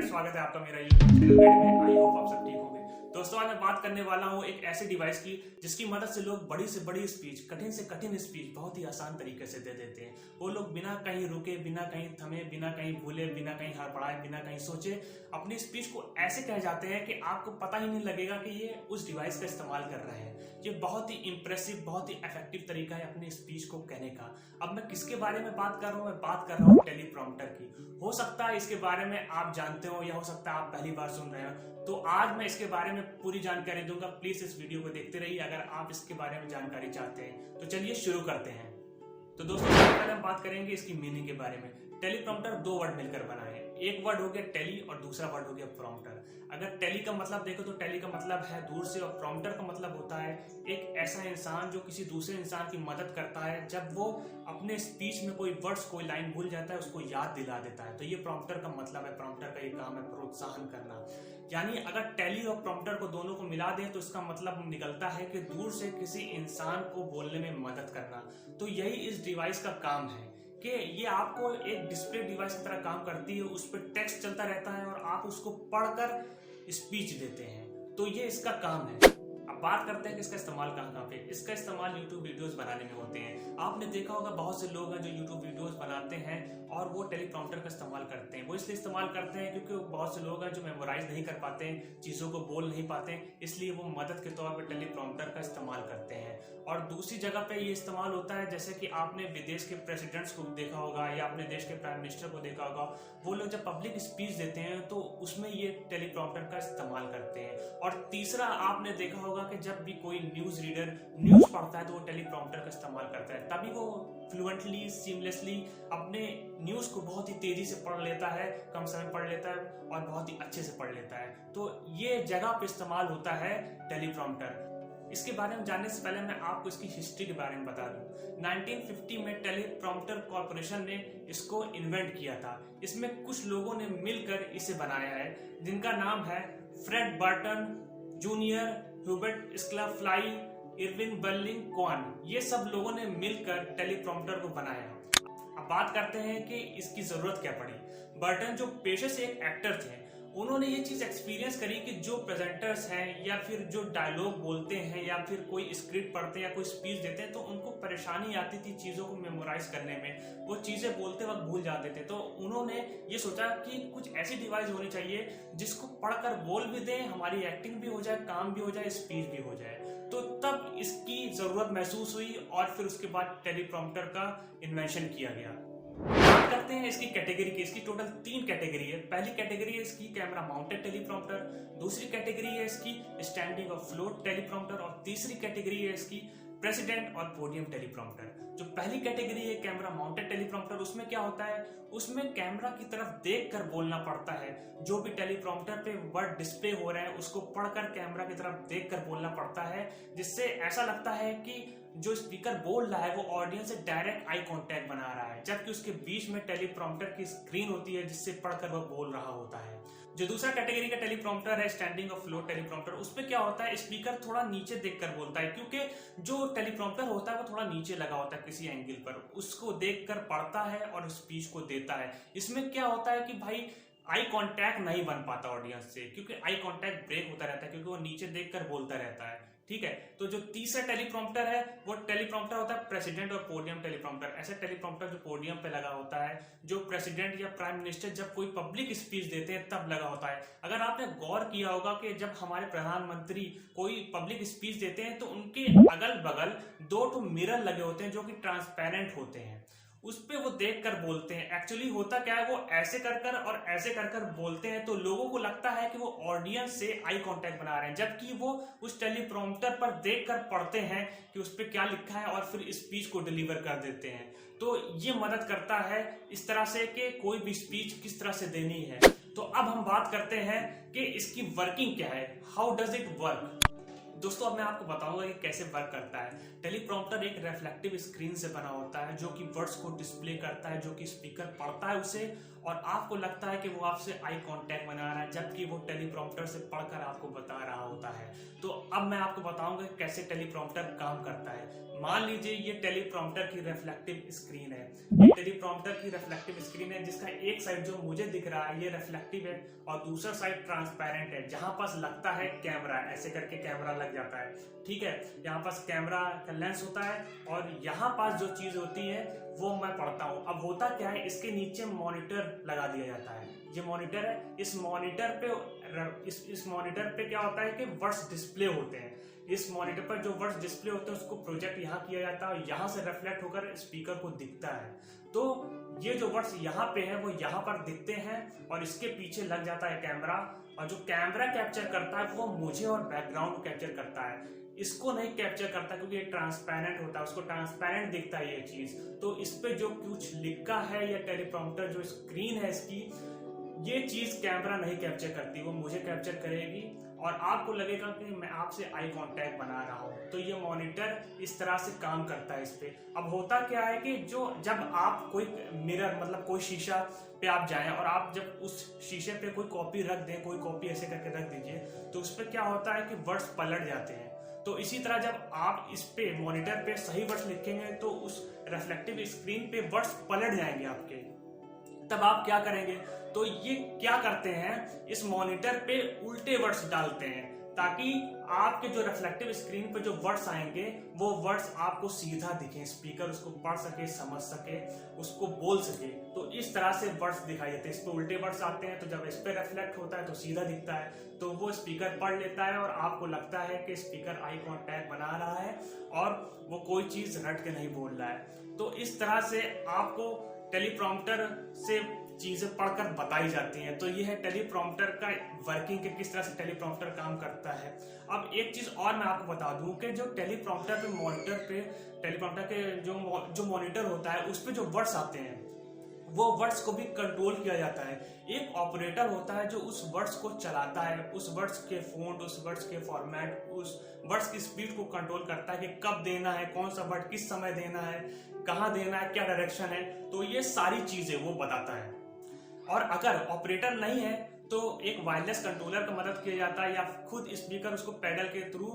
Friends, स्वागत है आपका मेरा YouTube चैनल में। आई होप आप सब ठीक होंगे। दोस्तों, आज मैं बात करने वाला हूँ एक ऐसी डिवाइस की जिसकी मदद से लोग बड़ी से बड़ी स्पीच, कठिन से कठिन स्पीच बहुत ही आसान तरीके से दे देते हैं। वो लोग बिना कहीं रुके, बिना कहीं थमे, बिना कहीं भूले, बिना कहीं हड़बड़ाए, बिना कहीं सोचे अपनी स्पीच को ऐसे कह जाते हैं कि आपको पता ही नहीं लगेगा कि ये उस डिवाइस का इस्तेमाल कर रहे हैं। ये बहुत ही इंप्रेसिव, बहुत ही इफेक्टिव तरीका है अपनी स्पीच को कहने का। अब मैं किसके बारे में बात कर रहा हूँ? मैं बात कर रहा हूँ टेलीप्रॉम्प्टर की। हो सकता है इसके बारे में आप जानते हो या हो सकता है आप पहली बार सुन रहे हो, तो आज मैं इसके बारे में पूरी जानकारी दूंगा। प्लीज इस वीडियो को देखते रहिए अगर आप इसके बारे में जानकारी चाहते हैं। तो चलिए शुरू करते हैं। तो दोस्तों, सबसे पहले हम बात करेंगे इसकी मीनिंग के बारे में। टेलीप्रॉम्प्टर दो वर्ड मिलकर बना है। एक वर्ड हो गया टेली और दूसरा वर्ड हो गया प्रॉम्प्टर। अगर टेली का मतलब देखो तो टेली का मतलब है दूर से, और प्रॉम्प्टर का मतलब होता है एक ऐसा इंसान जो किसी दूसरे इंसान की मदद करता है जब वो अपने स्पीच में कोई वर्ड्स, कोई लाइन भूल जाता है, उसको याद दिला देता है। तो ये प्रॉम्प्टर का मतलब है। प्रॉम्प्टर का एक काम है प्रोत्साहन करना। यानी अगर टेली और प्रॉम्प्टर को दोनों को मिला दें तो इसका मतलब निकलता है कि दूर से किसी इंसान को बोलने में मदद करना। तो यही इस डिवाइस का काम है कि ये आपको एक डिस्प्ले डिवाइस की तरह काम करती है। उस पर टेक्स्ट चलता रहता है और आप उसको पढ़कर स्पीच देते हैं। तो ये इसका काम है। अब बात करते हैं कि इसका इस्तेमाल कहाँ पे। इसका इस्तेमाल YouTube वीडियोस बनाने में होते हैं। आपने देखा होगा बहुत से लोग हैं जो YouTube वीडियोस बनाते हैं और वो टेलीप्रॉम्प्टर का इस्तेमाल करते हैं। वो इसलिए इस्तेमाल करते हैं क्योंकि बहुत से लोग हैं जो मेमोराइज नहीं कर पाते हैं, चीज़ों को बोल नहीं पाते हैं, इसलिए वो मदद के तौर पर टेलीप्रॉम्प्टर का इस्तेमाल करते हैं। और दूसरी जगह पे ये इस्तेमाल होता है, जैसे कि आपने विदेश के प्रेसिडेंट्स को देखा होगा या अपने देश के प्राइम मिनिस्टर को देखा होगा। वो लोग जब पब्लिक स्पीच देते हैं तो उसमें ये टेलीप्रॉम्प्टर का इस्तेमाल करते हैं। और तीसरा, आपने देखा होगा कि जब भी कोई न्यूज रीडर न्यूज पढ़ता है तो वो टेलीप्रॉम्प्टर का इस्तेमाल करता है। तभी वो फ्लुएंटली, सीमलेसली अपने न्यूज को बहुत ही तेजी से पढ़ लेता है, कम समय पढ़ लेता है और बहुत ही अच्छे से पढ़ लेता है। तो ये जगह पे इस्तेमाल होता है टेलीप्रॉम्प्टर। इसके बारे में जानने से पहले मैं आपको इसकी हिस्ट्री के बारे में बता दूं। 1950 में टेलीप्रॉम्प्टर कॉर्पोरेशन ने इसको इन्वेंट किया था। इसमें कुछ लोगों ने मिलकर इसे बनाया है, जिनका नाम है Fred Burton Junior, Hubert Schlafly, Irwin Berling Quan. ये सब लोगों ने मिलकर टेलीप्रॉम्प्टर को बनाया। अब बात करते हैं कि इसकी जरूरत क्या पड़ी। बर्टन जो पेशे से एक एक्टर थे, उन्होंने ये चीज एक्सपीरियंस करी कि जो प्रेजेंटर्स हैं या फिर जो डायलॉग बोलते हैं या फिर कोई स्क्रिप्ट पढ़ते हैं या कोई स्पीच देते हैं तो उनको परेशानी आती थी चीजों को मेमोराइज करने में। वो चीजें बोलते वक्त भूल जाते थे। तो उन्होंने ये सोचा कि कुछ ऐसी डिवाइस होनी चाहिए जिसको पढ़कर बोल भी दें, हमारी एक्टिंग भी हो जाए, काम भी हो जाए, स्पीच भी हो जाए। तो तब इसकी जरूरत महसूस हुई और फिर उसके बाद टेलीप्रॉम्प्टर का इन्वेंशन किया गया। बात करते हैं इसकी कैटेगरी की। इसकी टोटल 3 कैटेगरी है। पहली कैटेगरी है इसकी कैमरा माउंटेड टेलीप्रॉम्प्टर, दूसरी कैटेगरी है इसकी स्टैंडिंग और फ्लोट टेलीप्रॉम्प्टर और तीसरी कैटेगरी है इसकी प्रेसिडेंट और पोडियम टेलीप्रॉम्प्टर। जो पहली कैटेगरी है कैमरा माउंटेड टेलीप्रॉम्प्टर, उसमें क्या होता है, उसमें कैमरा की तरफ देखकर बोलना पड़ता है। जो भी टेलीप्रॉम्प्टर पे वर्ड डिस्प्ले हो रहे हैं उसको पढ़कर कैमरा की तरफ देखकर बोलना पड़ता है, जिससे ऐसा लगता है कि जो स्पीकर बोल रहा है वो ऑडियंस से डायरेक्ट आई कांटेक्ट बना रहा है, जबकि उसके बीच में टेलीप्रॉम्प्टर की स्क्रीन होती है जिससे पढ़कर वह बोल रहा होता है। जो दूसरा कैटेगरी का टेलीप्रॉम्प्टर है स्टैंडिंग और फ्लोट टेलीप्रॉम्प्टर, उसमें क्या होता है, स्पीकर थोड़ा नीचे देखकर बोलता है, क्योंकि जो टेलीप्रॉम्प्टर होता है वो थोड़ा नीचे लगा होता है किसी एंगल पर, उसको देखकर पढ़ता है और स्पीच को देता है। इसमें क्या होता है कि भाई आई कांटेक्ट नहीं बन पाता ऑडियंस से, क्योंकि आई कांटेक्ट ब्रेक होता रहता है क्योंकि वो नीचे देखकर बोलता रहता है। ठीक है। तो जो तीसरा टेलीप्रॉम्प्टर है वो टेलीप्रॉम्प्टर होता है प्रेसिडेंट और पोडियम टेलीप्रॉम्प्टर। ऐसे टेलीप्रॉम्प्टर जो पोडियम पे लगा होता है, जो प्रेसिडेंट या प्राइम मिनिस्टर जब कोई पब्लिक स्पीच देते हैं तब लगा होता है। अगर आपने गौर किया होगा कि जब हमारे प्रधानमंत्री कोई पब्लिक स्पीच देते हैं तो उनके अगल बगल 2 मिरर लगे होते हैं जो कि ट्रांसपेरेंट होते हैं, उस पे वो देखकर बोलते हैं। एक्चुअली होता क्या है, वो ऐसे कर और ऐसे कर बोलते हैं तो लोगों को लगता है कि वो ऑडियंस से आई कांटेक्ट बना रहे हैं, जबकि वो उस टेलीप्रॉम्प्टर पर देखकर पढ़ते हैं कि उस पे क्या लिखा है और फिर स्पीच को डिलीवर कर देते हैं। तो ये मदद करता है इस तरह से कि कोई भी स्पीच किस तरह से देनी है। तो अब हम बात करते हैं कि इसकी वर्किंग क्या है, हाउ डज इट वर्क। दोस्तों अब मैं आपको बताऊंगा कि कैसे वर्क करता है। टेलीप्रॉम्प्टर एक रिफ्लेक्टिव स्क्रीन से बना होता है जो कि वर्ड्स को डिस्प्ले करता है, जो कि स्पीकर पढ़ता है उसे और आपको लगता है कि वो आपसे आई कांटेक्ट बना रहा है, जबकि वो टेलीप्रॉम्प्टर से पढ़कर आपको बता रहा होता है। तो अब मैं आपको बताऊंगा कैसे टेलीप्रॉम्प्टर काम करता है। मान लीजिए ये टेलीप्रॉम्प्टर की रिफ्लेक्टिव स्क्रीन है। ये टेलीप्रॉम्प्टर की रिफ्लेक्टिव स्क्रीन है जिसका एक साइड जो मुझे दिख रहा है ये रिफ्लेक्टिव है और दूसरा साइड ट्रांसपेरेंट है। जहां पास लगता है कैमरा, ऐसे करके कैमरा लग जाता है, ठीक है। यहाँ पास कैमरा का लेंस होता है और यहाँ पास जो चीज होती है वो मैं पढ़ता हूँ। अब होता क्या है, इसके नीचे मॉनिटर लगा दिया जाता है। ये मॉनिटर है, इस मॉनिटर पे क्या होता है कि वर्ड्स डिस्प्ले होते हैं। इस मॉनिटर पर जो वर्ड्स डिस्प्ले होते हैं उसको प्रोजेक्ट यहाँ किया जाता है और यहाँ से रिफ्लेक्ट होकर स्पीकर को दिखता है। तो ये जो वर्ड्स यहाँ पे है वो यहाँ पर दिखते हैं और इसके पीछे लग जाता है कैमरा, और जो कैमरा कैप्चर करता है वो मुझे और बैकग्राउंड को कैप्चर करता है। इसको नहीं कैप्चर करता क्योंकि ये ट्रांसपेरेंट होता है, उसको ट्रांसपेरेंट दिखता है ये चीज। तो इस पे जो कुछ लिखा है या टेलीप्रॉम्प्टर जो स्क्रीन है इसकी, ये चीज कैमरा नहीं कैप्चर करती, वो मुझे कैप्चर करेगी और आपको लगेगा कि मैं आपसे आई कांटेक्ट बना रहा हूँ। तो ये मॉनिटर इस तरह से काम करता है इस पे। अब होता क्या है कि जब आप कोई मिरर मतलब कोई शीशा पे आप जाएं और आप जब उस शीशे पे कोई कॉपी रख दें, कोई कॉपी ऐसे करके रख दीजिए, तो उस पर क्या होता है कि वर्ड्स पलट जाते हैं। तो इसी तरह जब आप इस पे मॉनिटर पे सही वर्ड्स लिखेंगे तो उस रिफ्लेक्टिव स्क्रीन पे वर्ड्स पलट जाएंगे आपके। तब आप क्या करेंगे, तो ये क्या करते हैं, इस मॉनिटर पे उल्टे वर्ड्स डालते हैं ताकि आपके जो रिफ्लेक्टिव स्क्रीन पे जो वर्ड्स आएंगे वो वर्ड्स आपको सीधा दिखें, स्पीकर उसको पढ़ सके, समझ सके, उसको बोल सके। तो इस तरह से वर्ड्स दिखाई देते हैं। इस पे उल्टे वर्ड्स आते हैं तो जब इस पे रिफ्लेक्ट होता है तो सीधा दिखता है, तो वो स्पीकर पढ़ लेता है और आपको लगता है कि स्पीकर आई कांटेक्ट बना रहा है और वो कोई चीज रट के नहीं बोल रहा है। तो इस तरह से आपको टेलीप्रॉम्प्टर से चीजें पढ़कर बताई जाती हैं। तो ये है टेलीप्रॉम्प्टर का वर्किंग के किस तरह से टेलीप्रॉम्प्टर काम करता है। अब एक चीज और मैं आपको बता दूं कि जो टेलीप्रॉम्प्टर पे मॉनिटर पे टेलीप्रॉम्प्टर के जो मॉनिटर होता है उस पे जो वर्ड्स आते हैं वो वर्ड्स को भी कंट्रोल किया जाता है। एक ऑपरेटर होता है जो उस वर्ड्स को चलाता है, उस वर्ड्स के फॉन्ट, उस वर्ड्स के फॉर्मेट, उस वर्ड्स की स्पीड को कंट्रोल करता है कि कब देना है, कौन सा वर्ड किस समय देना है, कहाँ देना है, क्या डायरेक्शन है। तो ये सारी चीजें वो बताता है। और अगर ऑपरेटर नहीं है तो एक वायरलेस कंट्रोलर का मदद किया जाता है या खुद स्पीकर उसको पैडल के थ्रू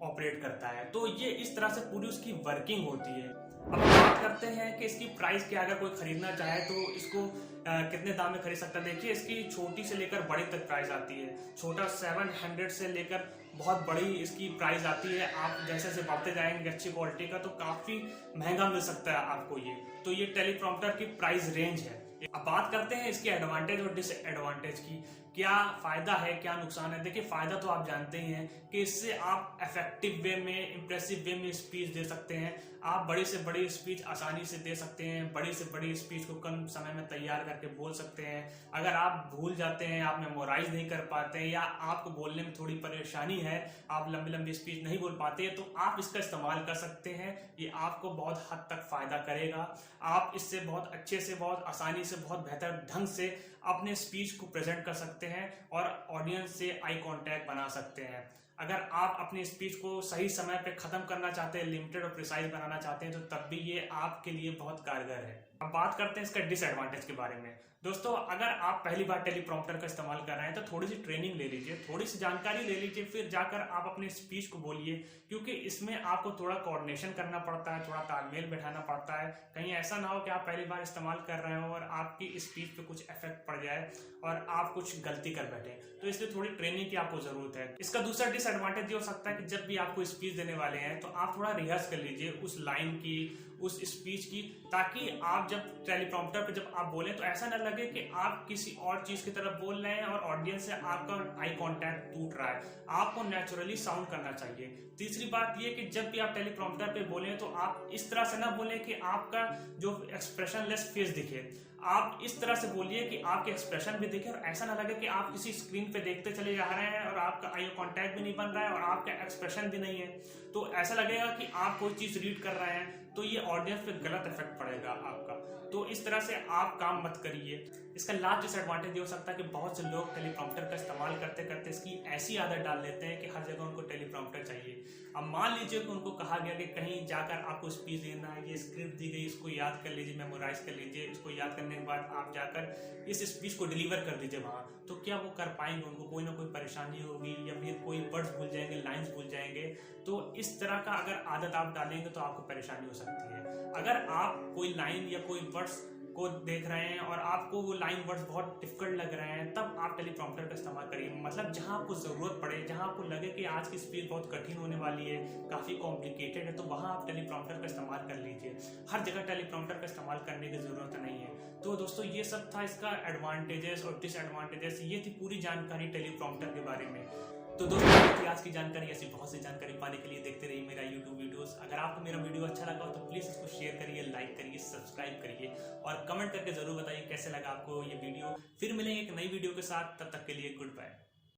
ऑपरेट करता है। तो ये इस तरह से पूरी उसकी वर्किंग होती है। अब बात करते हैं कि इसकी प्राइस क्या, अगर कोई खरीदना चाहे तो इसको कितने दाम में खरीद सकता है। देखिए इसकी छोटी से लेकर बड़ी तक प्राइस आती है। छोटा 700 से लेकर बहुत बड़ी इसकी प्राइस आती है। आप जैसे जैसे बढ़ते जाएंगे अच्छी क्वालिटी का तो काफी महंगा मिल सकता है आपको ये। तो ये टेलीप्रॉम्प्टर की प्राइस रेंज है। अब बात करते हैं इसके एडवांटेज और डिसएडवांटेज की, क्या फायदा है क्या नुकसान है। देखिए फायदा तो आप जानते ही हैं कि इससे आप इफेक्टिव वे में, इंप्रेसिव वे में स्पीच दे सकते हैं। आप बड़ी से बड़ी स्पीच आसानी से दे सकते हैं, बड़ी से बड़ी स्पीच को कम समय में तैयार करके बोल सकते हैं। अगर आप भूल जाते हैं, आप मेमोराइज नहीं कर पाते हैं या आपको बोलने में थोड़ी परेशानी है, आप लंबी लंबी स्पीच नहीं बोल पाते हैं, तो आप इसका इस्तेमाल कर सकते हैं। ये आपको बहुत हद तक फायदा करेगा। आप इससे बहुत अच्छे से, बहुत आसानी से, बहुत बेहतर ढंग से अपने स्पीच को प्रेजेंट कर सकते हैं और ऑडियंस से आई कांटेक्ट बना सकते हैं। अगर आप अपनी स्पीच को सही समय पे खत्म करना चाहते हैं, लिमिटेड और प्रिसाइज बनाना चाहते हैं, तो तब भी ये आपके लिए बहुत कारगर है। अब बात करते हैं इसका डिसएडवांटेज के बारे में। दोस्तों अगर आप पहली बार टेलीप्रॉम्प्टर का इस्तेमाल कर रहे हैं तो थोड़ी सी ट्रेनिंग ले लीजिए, थोड़ी सी जानकारी ले लीजिए, फिर जाकर आप अपनी स्पीच को बोलिए। क्योंकि इसमें आपको थोड़ा कोऑर्डिनेशन करना पड़ता है, थोड़ा तालमेल बैठाना पड़ता है। कहीं ऐसा ना हो कि आप पहली बार इस्तेमाल कर रहे हो और आपकी स्पीच पे कुछ इफेक्ट पड़ जाए और आप कुछ गलती कर बैठे। तो इसलिए थोड़ी ट्रेनिंग की आपको जरूरत है। इसका दूसरा डिसएडवांटेज ये हो सकता है कि जब भी आपको स्पीच देने वाले हैं तो आप थोड़ा रिहर्स कर लीजिए उस लाइन की, उस स्पीच की, ताकि आप जब टेलीप्रॉम्प्टर पे जब आप बोले तो ऐसा ना लगे कि आप किसी और चीज की तरफ बोल रहे हैं और ऑडियंस से आपका आई कांटेक्ट टूट रहा है। आपको नेचुरली साउंड करना चाहिए। तीसरी बात ये कि जब भी आप टेलीप्रॉम्प्टर पे बोले तो आप इस तरह से ना बोले कि आपका जो एक्सप्रेशनलेस फेस दिखे। आप इस तरह से बोलिए कि आपके एक्सप्रेशन भी दिखे और ऐसा ना लगे कि आप किसी स्क्रीन पे देखते चले जा रहे हैं और आपका आई कांटेक्ट भी नहीं बन रहा है और आपका एक्सप्रेशन भी नहीं है। तो ऐसा लगेगा कि आप कोई चीज रीड कर रहे हैं, तो ये ऑडियंस पे गलत इफेक्ट पड़ेगा आपका। तो इस तरह से आप काम मत करिए। इसका लास्ट डिसएडवांटेज ये हो सकता है कि बहुत से लोग टेलीप्रॉम्प्टर का इस्तेमाल करते करते इसकी ऐसी आदत डाल लेते हैं कि हर जगह उनको टेलीप्रॉम्प्टर चाहिए। अब मान लीजिए कि उनको कहा गया कि कहीं जाकर आपको स्पीच देना है, ये स्क्रिप्ट दी गई, इसको याद कर लीजिए, मेमोराइज कर लीजिए, इसको याद करने के बाद आप जाकर इस स्पीच को डिलीवर कर दीजिए वहाँ। तो क्या वो कर पाएंगे? उनको कोई ना कोई परेशानी होगी या फिर कोई वर्ड्स भूल जाएंगे, लाइन्स भूल जाएंगे। तो इस तरह का अगर आदत आप डालेंगे तो आपको परेशानी हो सकती है। अगर आप कोई लाइन या कोई वर्ड्स को देख रहे हैं और आपको वो लाइन वर्ड्स बहुत डिफिकल्ट लग रहे हैं, तब आप टेलीप्रॉम्प्टर का इस्तेमाल करिए। मतलब जहां आपको ज़रूरत पड़े, जहां आपको लगे कि आज की स्पीच बहुत कठिन होने वाली है, काफ़ी कॉम्प्लिकेटेड है, तो वहां आप टेलीप्रॉम्प्टर का इस्तेमाल कर लीजिए। हर जगह टेलीप्रॉम्प्टर का इस्तेमाल करने की ज़रूरत नहीं है। तो दोस्तों ये सब था इसका एडवांटेजेस और डिसएडवांटेजेस। ये थी पूरी जानकारी टेलीप्रॉम्प्टर के बारे में। तो दोस्तों ये थी आज की जानकारी। ऐसी बहुत सी जानकारी पाने के लिए देखते रहिए मेरा यूट्यूब वीडियोस। अगर आपको मेरा वीडियो अच्छा लगा हो तो प्लीज़ इसको शेयर करिए, लाइक करिए, सब्सक्राइब करिए और कमेंट करके ज़रूर बताइए कैसे लगा आपको ये वीडियो। फिर मिलेंगे एक नई वीडियो के साथ, तब तक के लिए गुड बाय।